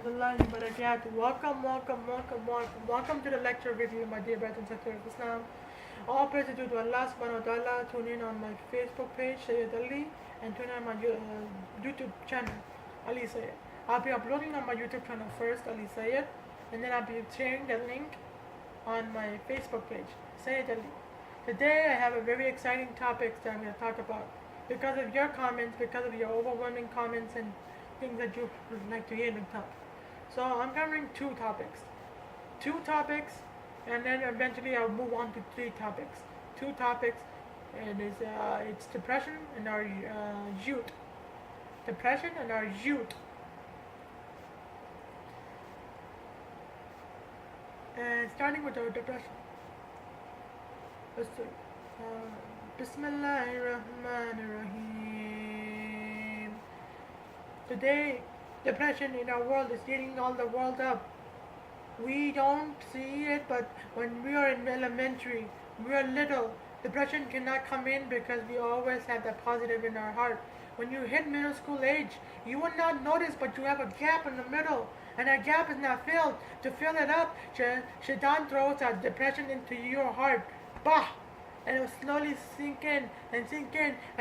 warahmatullahi wabarakatuh. Welcome to the lecture video, my dear brothers and sisters of Islam. All praise is due to Allah subhanahu wa ta'ala. Tune in on my Facebook page, Syed Ali, and tune in on my YouTube channel, Ali Syed. I'll be uploading on my YouTube channel first, Ali Syed, and then I'll be sharing the link on my Facebook page, Syed Ali. Today I have a very exciting topic that I'm going to talk about. Because of your comments, because of your overwhelming comments and things that you would like to hear in the top. So I'm covering two topics. And then eventually I'll move on to three topics. Two topics, and it's depression and our youth. Depression and our youth. And starting with our depression. Let's see. Bismillahirrahmanirrahim. Today, depression in our world is eating all the world up. We don't see it, but when we are in elementary, we are little. Depression cannot come in because we always have that positive in our heart. When you hit middle school age, you will not notice, but you have a gap in the middle, and that gap is not filled. To fill it up, Shaitan throws that depression into your heart. Bah! And it will slowly sink in, and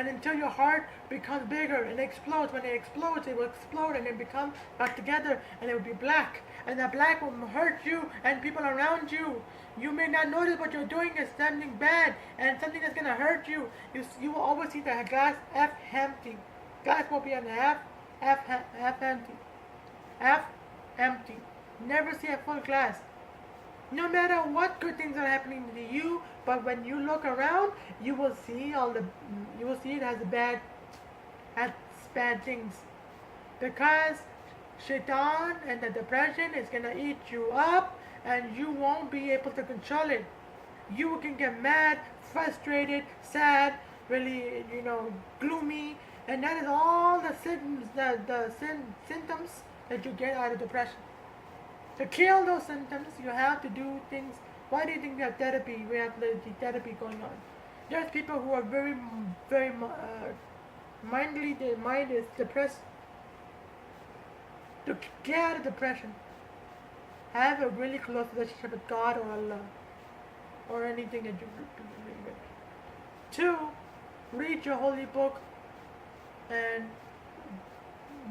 until your heart becomes bigger and explodes. When it explodes, it will explode and then become back together, and it will be black. And that black will hurt you and people around you. You may not notice what you're doing is something bad and something that's going to hurt you. You will always see the glass half empty. Glass will be on half empty. Half empty. Never see a full glass. No matter what good things are happening to you, but when you look around, you will see it as bad things, because Shaitan and the depression is gonna eat you up, and you won't be able to control it. You can get mad, frustrated, sad, really, gloomy, and that is all the symptoms that you get out of depression. To kill those symptoms, you have to do things. Why do you think we have therapy? We have therapy going on. There's people who are very mindly, their mind is depressed. To get out of depression, have a really close relationship with God or Allah, or anything that you believe in. 2, read your holy book and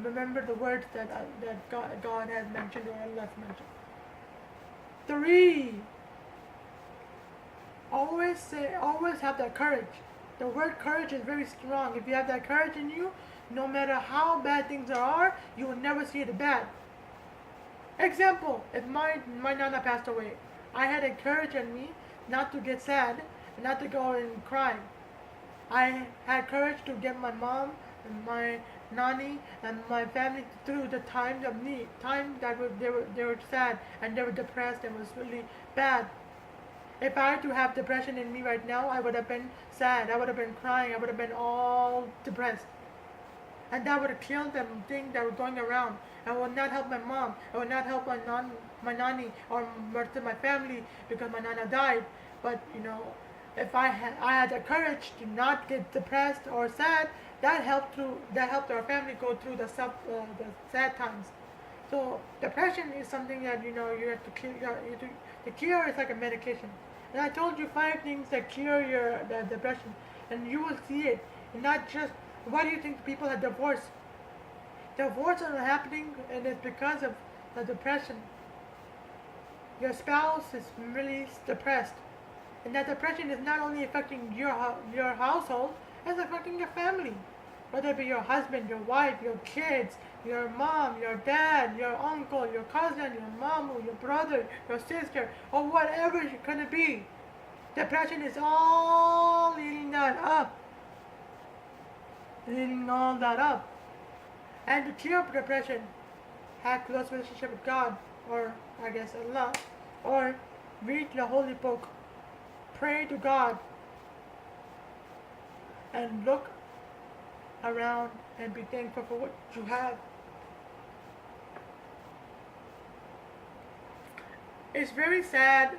remember the words that God has mentioned or Allah has mentioned. 3, always have that courage. The word courage is very strong. If you have that courage in you, no matter how bad things are, you will never see it bad. Example, if my nana passed away, I had a courage in me not to get sad, and not to go and cry. I had courage to get my mom and my nanny and my family through the times of need, time that they were sad and they were depressed and was really bad. If I had to have depression in me right now, I would have been sad, I would have been crying, I would have been all depressed. And that would have killed them things that were going around. I would not help my mom, I would not help my nanny or my family because my nana died. But if I had the courage to not get depressed or sad, that helped our family go through the sad times. So depression is something that you have to cure. The cure is like a medication. And I told you 5 things that cure the depression, and you will see it. And not just, why do you think people are divorced? Divorces are happening, and it's because of the depression. Your spouse is really depressed, and that depression is not only affecting your household, it's affecting your family. Whether it be your husband, your wife, your kids, your mom, your dad, your uncle, your cousin, your mom, your brother, your sister, or whatever it's going to be. Depression is all eating that up. Eating all that up. And to cure depression, have close relationship with God, or I guess Allah, or read the holy book, pray to God, and look around and be thankful for what you have. It's very sad,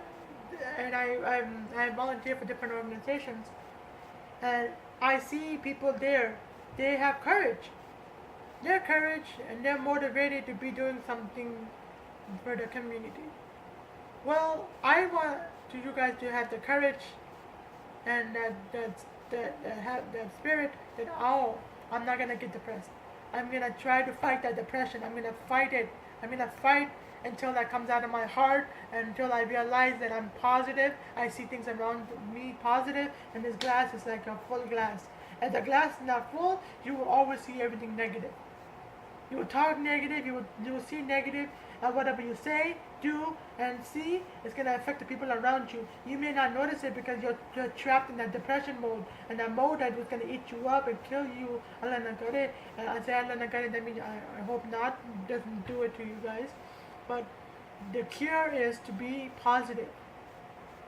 and I volunteer for different organizations, and I see people there. They have courage. their courage and they're motivated to be doing something for the community. Well, I want to you guys to have the courage and that have that spirit that I'm not gonna get depressed. I'm gonna try to fight that depression. I'm gonna fight it. I'm gonna fight until that comes out of my heart and until I realize that I'm positive. I see things around me positive and this glass is like a full glass. If the glass is not full, you will always see everything negative. You will talk negative, you will see negative, and whatever you say, do, and see is going to affect the people around you. You may not notice it because you're trapped in that depression mode, and that mode that was going to eat you up and kill you. Allah Nagare, and I say Allah Nagare, that means I hope not, doesn't do it to you guys. But the cure is to be positive.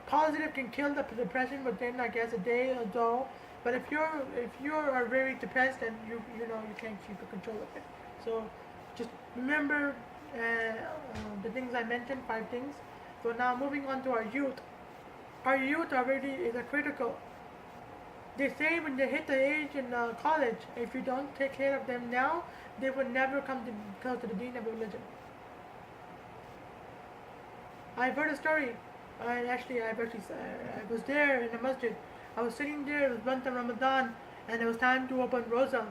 Positive can kill the depression within, I guess, a day or so. But if you're very depressed, then you can't keep control of it. So just remember the things I mentioned, 5 things. So now moving on to our youth. Our youth already is a critical. They say when they hit the age in college, if you don't take care of them now, they will never come to close to the deen of religion. I've heard a story. I was there in the masjid. I was sitting there. It was month of Ramadan, and it was time to open Rosa.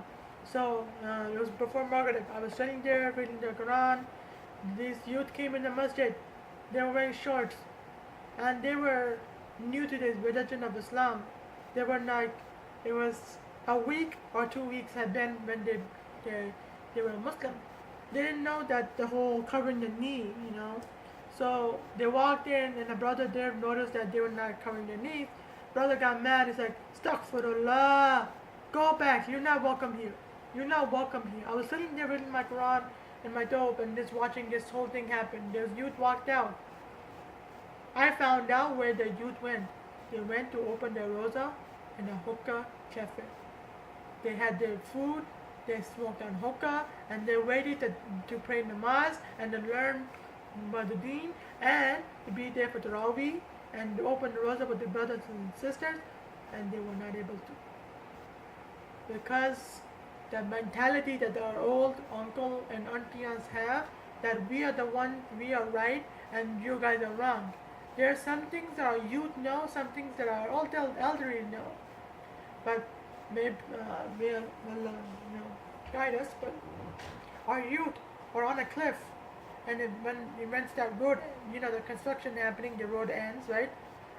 So it was before Maghrib. I was sitting there reading the Quran. These youth came in the masjid. They were wearing shorts, and they were new to this religion of Islam. They were like, it was a week or 2 weeks had been when they were Muslim. They didn't know that the whole covering the knee. So they walked in, and the brother there noticed that they were not covering their knees. Brother got mad. He's like, Astaghfirullah, go back. You're not welcome here. You're not welcome here. I was sitting there reading my Quran and my dope and just watching this whole thing happen. There's youth walked out. I found out where the youth went. They went to open their rosa in a hookah cafe. They had their food, they smoked on hookah, and they waited to pray namaz and to learn about the deen and to be there for Tarawih and to open the rosa with their brothers and sisters, and they were not able to. Because the mentality that our old uncle and aunties have, that we are the one, we are right, and you guys are wrong. There are some things that our youth know, some things that our old elderly know. But maybe will guide us. But our youth are on a cliff, and when that road, the construction happening, the road ends, right?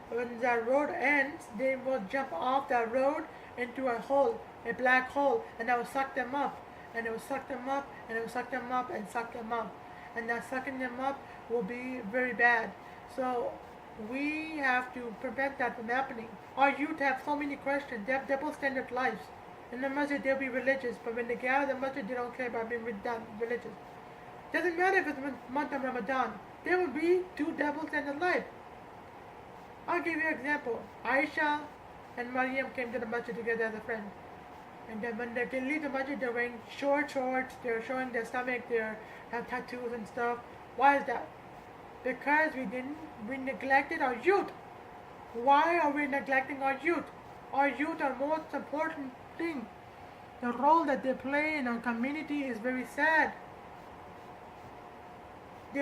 When that road ends, they will jump off that road into a hole, a black hole, and that will suck them up, and it will suck them up, and it will suck them up, and suck them up, and that sucking them up will be very bad. So we have to prevent that from happening. Our youth have so many questions. They have double standard lives. In the masjid, they'll be religious, but when they get out of the masjid, they don't care about being religious. Doesn't matter if it's month of Ramadan. There will be two double standard lives. I'll give you an example. Aisha and Maryam came to the masjid together as a friend. And then when they leave the masjid, they're wearing shorts, they're showing their stomach, they have tattoos and stuff. Why is that? Because we neglected our youth. Why are we neglecting our youth? Our youth are most important thing. The role that they play in our community is very sad. They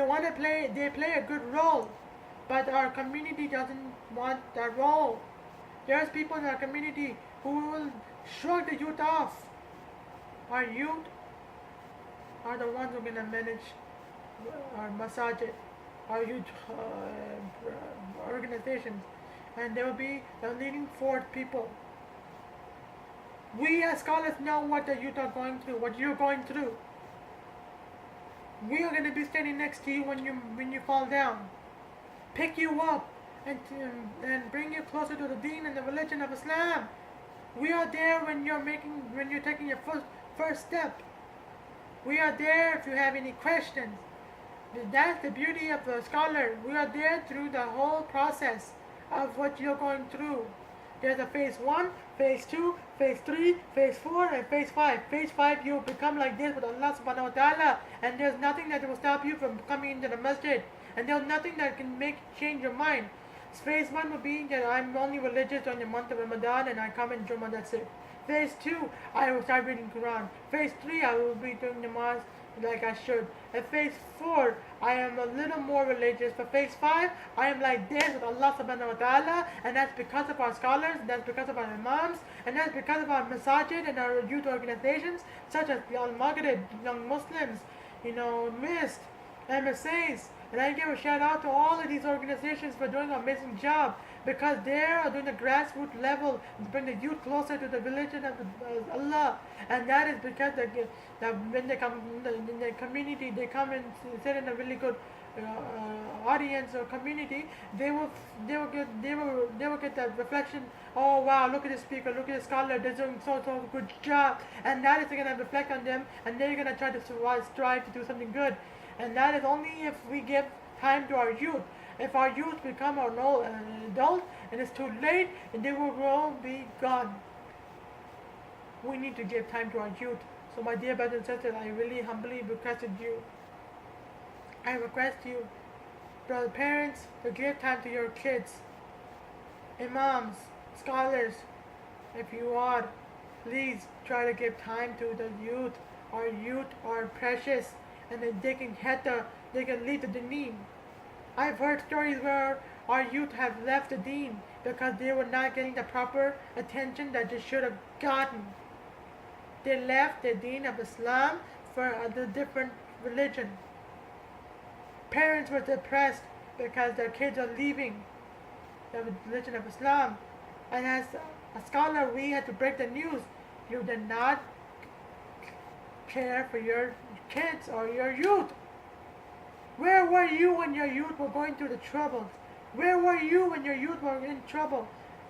play a good role, but our community doesn't want that role. There's people in our community who will shrug the youth off. Our youth are the ones who are going to manage our masajid, our youth organizations, and they will be the leading force people. We as scholars know what the youth are going through, what you're going through. We are going to be standing next to you when you fall down, pick you up, and bring you closer to the deen and the religion of Islam. We are there when you're taking your first step. We are there if you have any questions. That's the beauty of the scholar. We are there through the whole process of what you're going through. There's a phase 1, phase 2, phase 3, phase 4, and phase 5. Phase 5, you become like this with Allah subhanahu wa ta'ala, and there's nothing that will stop you from coming into the masjid, and there's nothing that can change your mind. Phase 1 will be that I'm only religious on the month of Ramadan, and I come in Jummah, that's it. Phase 2, I will start reading Quran. Phase 3, I will be doing namaz like I should. At phase 4, I am a little more religious. But phase 5, I am like this with Allah subhanahu wa ta'ala, and that's because of our scholars, and that's because of our imams, and that's because of our masajid and our youth organizations, such as the Al-Maghrib, Young Muslims, MIST, MSAs. And I give a shout out to all of these organizations for doing an amazing job, because they are doing the grassroots level to bring the youth closer to the religion of Allah. And that is because that when they come in the community, they come and sit in a really good audience or community. They will get that reflection. Oh wow, look at this speaker, look at this scholar, they're doing so good job, and that is going to reflect on them, and they're going to try to strive to do something good. And that is only if we give time to our youth. If our youth become an adult and it's too late, and they will all be gone. We need to give time to our youth. So my dear brothers and sisters, I really humbly requested you. I request you, brother parents, to give time to your kids. Imams, scholars, if you are, please try to give time to the youth. Our youth are precious, and they can lead to the deen. I've heard stories where our youth have left the deen because they were not getting the proper attention that they should have gotten. They left the deen of Islam for a different religion. Parents were depressed because their kids are leaving the religion of Islam. And as a scholar, we had to break the news. You did not care for your kids or your youth. Where were you when your youth were going through the troubles? Where were you when your youth were in trouble?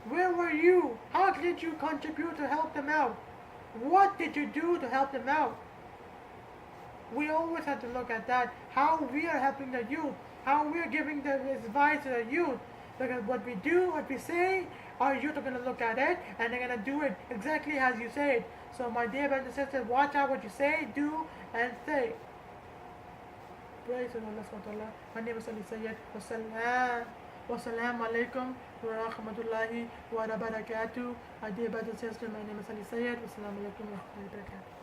Where were you? How did you contribute to help them out? What did you do to help them out? We always have to look at that, how we are helping the youth, how we are giving the advice to the youth. Because what we do, what we say, our youth are going to look at it, and they're going to do it exactly as you say it. So my dear brothers and sisters, watch out what you say, do, and say. Praise Allah subhanahu wa ta'ala. My name is Syed. Wassalamu alaikum wa rahmatullahi wa barakatuh. My dear brothers and sisters, my name is Syed. Wassalamu alaikum wa rahmatullahi wa barakatuh.